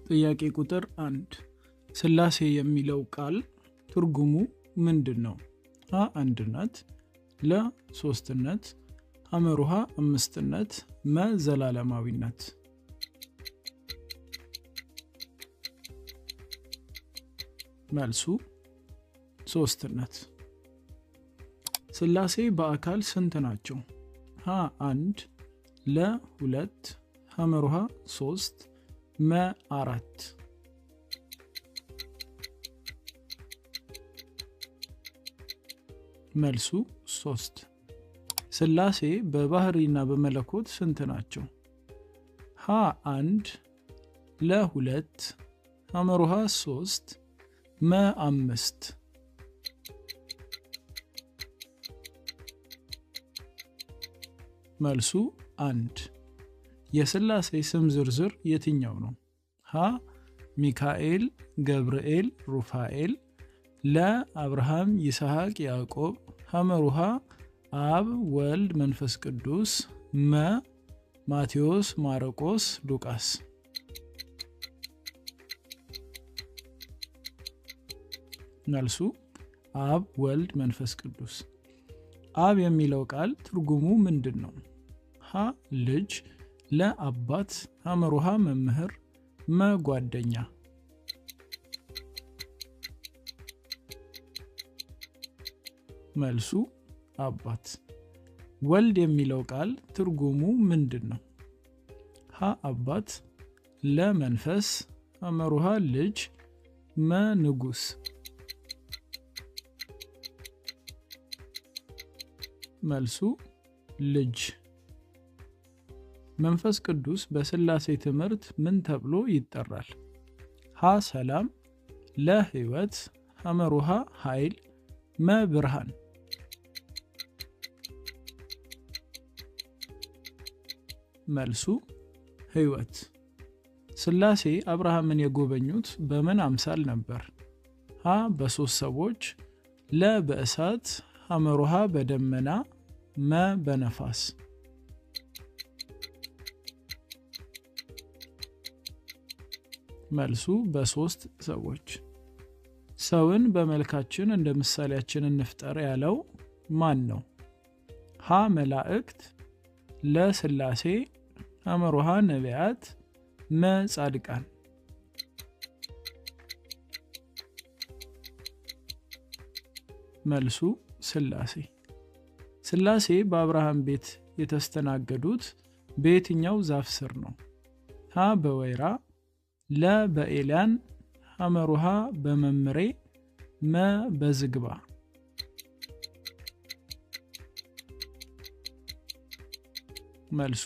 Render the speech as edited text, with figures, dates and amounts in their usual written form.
ጥያቄ ቁጥር 1 ስላሴ የሚለው ቃል ትርጉሙ ምንድነው? ሀ አንድነት፣ ለ ሶስትነት፣ ሐመሩሃ አምስትነት፣ መ ዘላለማዊነት። መልሱ ሶስትነት። ስላሴ በአካል ስንት ናቸው? ሀ 1፣ ለ 2፣ ሐመሩሃ 3፣ መ 4። መልሱ 3። ስላሴ በባህሪና በመለኮት ስንት ናቸው? ሀ 1፣ ለ 2፣ ሐመሩሃ 3፣ መ 5። መልሱ 1። የስላሴ ስም ዝርዝር የትኛው ነው? ሀ ሚካኤል፣ ገብርኤል፣ ሩፋኤል፣ ለ አብርሃም፣ ይስሐቅ፣ ያዕቆብ፣ ሐመሩሃ አብ፣ ወልድ፣ መንፈስ ቅዱስ፣ መ ማቴዎስ፣ ማርቆስ፣ ሉቃስ። መልሱ አብ፣ ወልድ፣ መንፈስ ቅዱስ። አብ የሚለው ቃል ትርጉሙ ምንድን ነው? ሀ ልጅ፣ ለ አባት፣ ሐመሩሃ መምህር፣ መ ጓደኛ። መልሱ አባት። ወልድ የሚለው ቃል ትርጉሙ ምንድን ነው? ሀ አባት፣ ለ መንፈስ፣ ሐመሩሃ ልጅ፣ መ ንጉስ። መልሱ ልጅ። መንፈስ ቅዱስ በስላሴ ትምህርት ምን ተብሎ ይጠራል? ሀ ሰላም፣ ለ ሕይወት፣ ሐመሩሃ ኃይል፣ መ ብርሃን። መልሱ ሕይወት። ስላሴ አብርሃምን የጎበኙት በምን አምሳል ነበር? ሀ በሶስት ሰዎች፣ ለ በእሳት፣ ሐመሩሃ በደመና፣ መ በነፋስ። መልሱ በሶስት ሰዎች። ሰውን በመልካችን እንደ ምሳሌያችን እንፍጠር ያለው ማን ነው? ሀ መላእክት፣ ለ ስላሴ፣ ሐመሩሃ ነቢያት፣ መ ጻድቃን። መልሱ ስላሴ። ስላሴ በአብርሃም ቤት የተስተናገዱት በየትኛው ዛፍ ስር ነው? ሀ በወይራ፣ ለ በኤልያን፣ ሐመሩሃ በመምሬ፣ መ በዝግባ። መልሱ